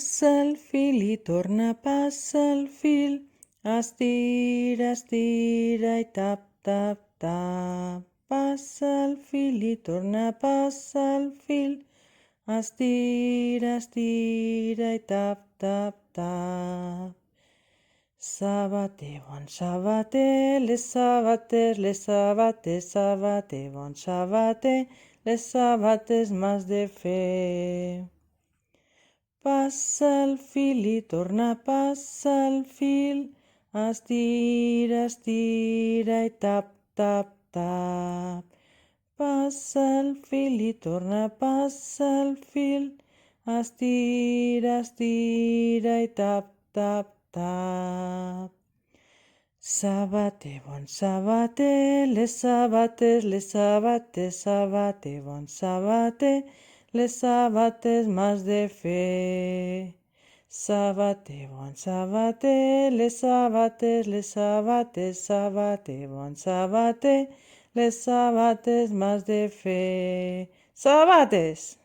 passa el fil i torna, passa el fil. Estira, estira i tap, tap, tap. Passa el fil i torna, passa el fil. Estira, estira i tap, tap, tap. Sabater, bon sabater, les sabates, sabater, bon sabater, les sabates m'has de fer. Passa el fil i torna, passa el fil, estira, estira i tap, tap, tap. Passa el fil i torna, passa el fil, estira, estira i tap, tap, tap. Sabater, bon sabater, les sabates, sabater, bon sabater, les sabates m'has de fer. Sabater, bon sabater, les sabates, sabater, bon sabater, les sabates m'has de fer. Sabates!